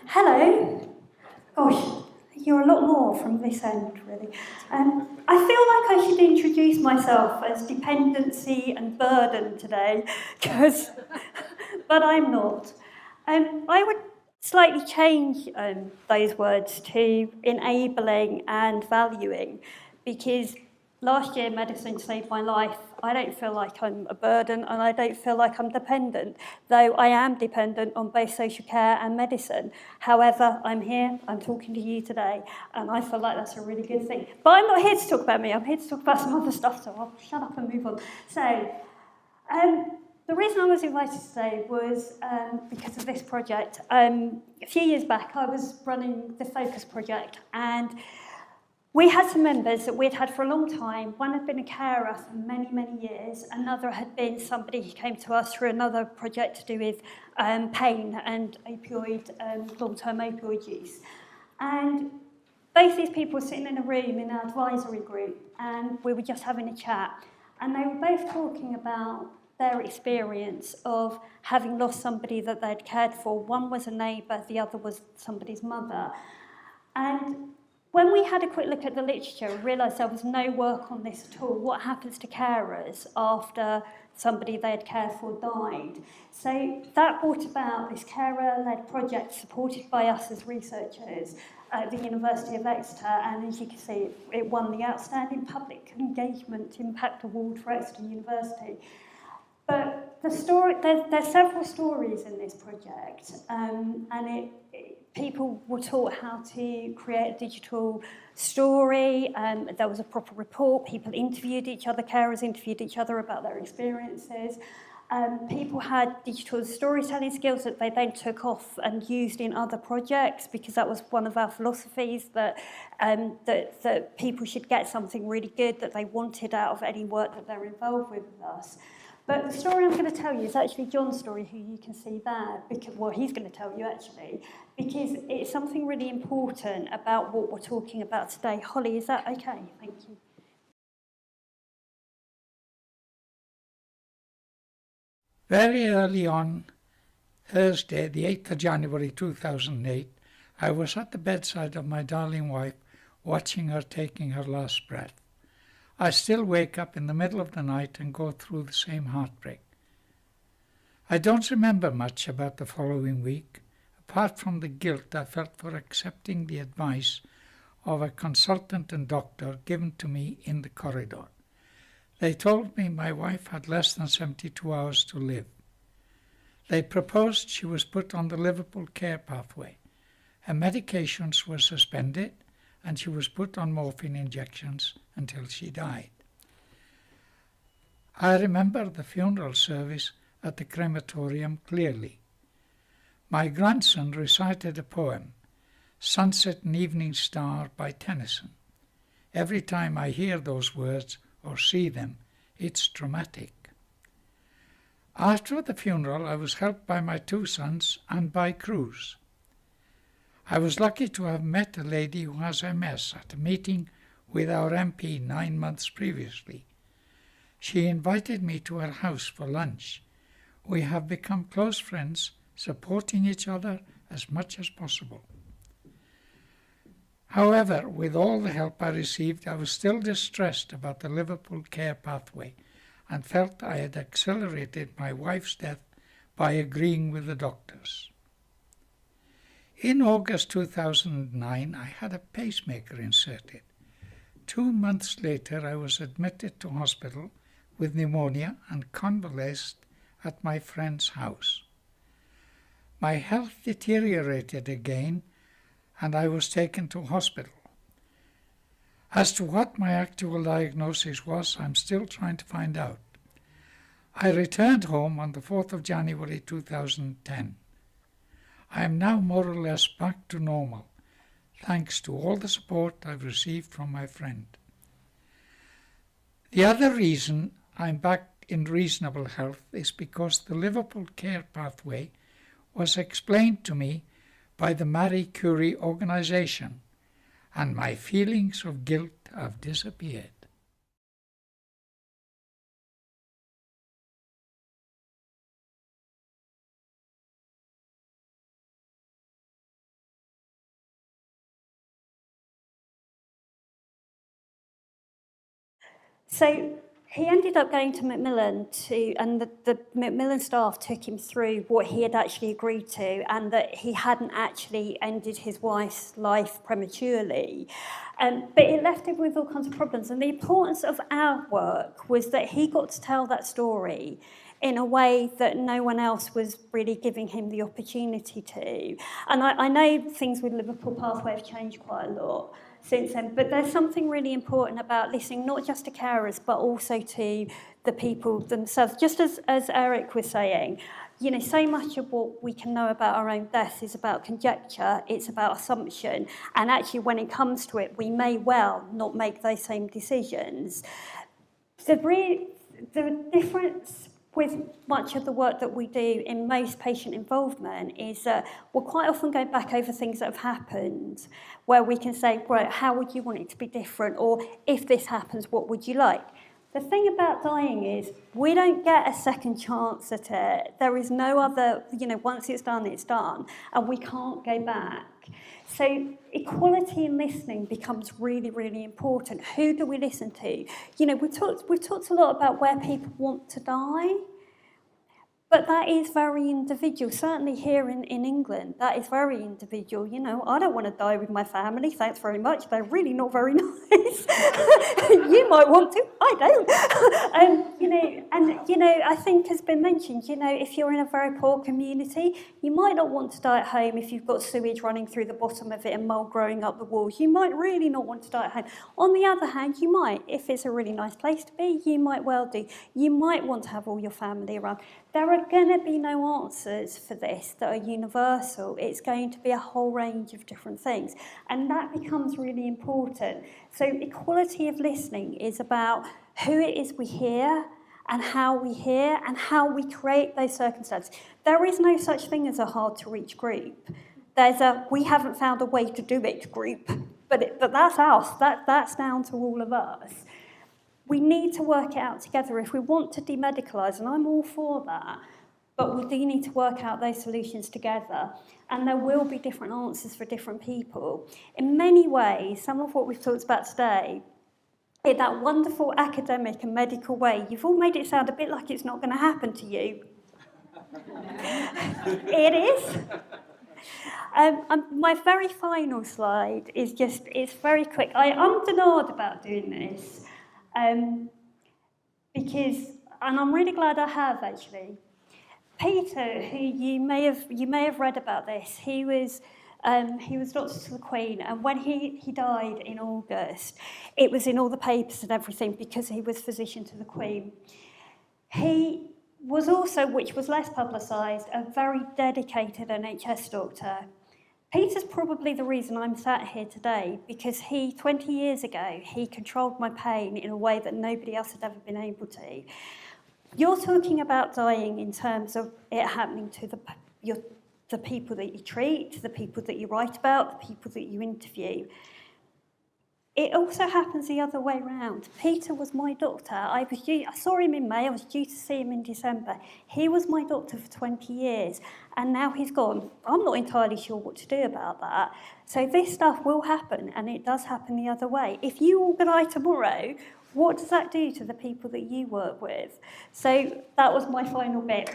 Hello. Gosh, you're a lot more from this end, really. I feel like I should introduce myself as dependency and burden today, because, but I'm not. I would slightly change those words to enabling and valuing, because last year medicine saved my life. I don't feel like I'm a burden and I don't feel like I'm dependent, though I am dependent on both social care and medicine. However, I'm here, I'm talking to you today, and I feel like that's a really good thing. But I'm not here to talk about me, I'm here to talk about some other stuff, so I'll shut up and move on. So, the reason I was invited today was because of this project. A few years back, I was running the Focus project, and we had some members that we'd had for a long time. One had been a carer for many, many years. Another had been somebody who came to us through another project to do with pain and long-term opioid use. And both these people were sitting in a room in our advisory group, and we were just having a chat. And they were both talking about their experience of having lost somebody that they'd cared for. One was a neighbour, the other was somebody's mother. And when we had a quick look at the literature, we realised there was no work on this at all. What happens to carers after somebody they had cared for died? So that brought about this carer-led project supported by us as researchers at the University of Exeter, and as you can see, it won the Outstanding Public Engagement Impact Award for Exeter University. But there's several stories in this project, and people were taught how to create a digital story. There was a proper report. People interviewed each other, carers interviewed each other about their experiences. People had digital storytelling skills that they then took off and used in other projects, because that was one of our philosophies, that people should get something really good that they wanted out of any work that they're involved with us. But the story I'm going to tell you is actually John's story, who you can see there, because, well, he's going to tell you actually, because it's something really important about what we're talking about today. Holly, is that okay? Thank you. Very early on, Thursday, the 8th of January 2008, I was at the bedside of my darling wife, watching her taking her last breath. I still wake up in the middle of the night and go through the same heartbreak. I don't remember much about the following week, apart from the guilt I felt for accepting the advice of a consultant and doctor given to me in the corridor. They told me my wife had less than 72 hours to live. They proposed she was put on the Liverpool care pathway. Her medications were suspended, and she was put on morphine injections until she died. I remember the funeral service at the crematorium clearly. My grandson recited a poem, Sunset and Evening Star by Tennyson. Every time I hear those words or see them, it's dramatic. After the funeral, I was helped by my two sons and by Cruz. I was lucky to have met a lady who has MS at a meeting with our MP 9 months previously. She invited me to her house for lunch. We have become close friends, supporting each other as much as possible. However, with all the help I received, I was still distressed about the Liverpool care pathway and felt I had accelerated my wife's death by agreeing with the doctors. In August 2009, I had a pacemaker inserted. 2 months later, I was admitted to hospital with pneumonia and convalesced at my friend's house. My health deteriorated again, and I was taken to hospital. As to what my actual diagnosis was, I'm still trying to find out. I returned home on the 4th of January 2010. I am now more or less back to normal, thanks to all the support I've received from my friend. The other reason I'm back in reasonable health is because the Liverpool care pathway was explained to me by the Marie Curie organization, and my feelings of guilt have disappeared. So he ended up going to Macmillan and the Macmillan staff took him through what he had actually agreed to, and that he hadn't actually ended his wife's life prematurely. But it left him with all kinds of problems. And the importance of our work was that he got to tell that story in a way that no one else was really giving him the opportunity to. And I know things with Liverpool Pathway have changed quite a lot since then, but there's something really important about listening not just to carers but also to the people themselves. Just as Eric was saying, you know, so much of what we can know about our own death is about conjecture, it's about assumption, and actually when it comes to it, we may well not make those same decisions. The difference with much of the work that we do in most patient involvement is that we'll quite often go back over things that have happened, where we can say, right, how would you want it to be different? Or if this happens, what would you like? The thing about dying is we don't get a second chance at it. There is no other, you know, once it's done, and we can't go back. So equality in listening becomes really, really important. Who do we listen to? You know, we've talked a lot about where people want to die, but that is very individual. Certainly here in England, that is very individual. You know, I don't want to die with my family, thanks very much. They're really not very nice. You might want to, I don't. You know, and, you know, I think has been mentioned, you know, if you're in a very poor community, you might not want to die at home if you've got sewage running through the bottom of it and mould growing up the walls. You might really not want to die at home. On the other hand, you might. If it's a really nice place to be, you might well do. You might want to have all your family around. There are going to be no answers for this that are universal. It's going to be a whole range of different things. And that becomes really important. So equality of listening is about who it is we hear and how we create those circumstances. There is no such thing as a hard-to-reach group. There's a we haven't found a way to do it group, but that's us. That's down to all of us. We need to work it out together if we want to demedicalise, and I'm all for that, but we do need to work out those solutions together, and there will be different answers for different people. In many ways, some of what we've talked about today, in that wonderful academic and medical way, you've all made it sound a bit like it's not going to happen to you. It is. My very final slide is it's very quick. I denied about doing this. Because, and I'm really glad I have actually. Peter, who you may have read about this, he was doctor to the Queen, and when he died in August, it was in all the papers and everything because he was physician to the Queen. He was also, which was less publicised, a very dedicated NHS doctor. Peter's probably the reason I'm sat here today, because 20 years ago, he controlled my pain in a way that nobody else had ever been able to. You're talking about dying in terms of it happening to the people that you treat, the people that you write about, the people that you interview. It also happens the other way around. Peter was my doctor. I saw him in May. I was due to see him in December. He was my doctor for 20 years, and now he's gone. I'm not entirely sure what to do about that. So this stuff will happen, and it does happen the other way. If you all die tomorrow, what does that do to the people that you work with? So that was my final bit.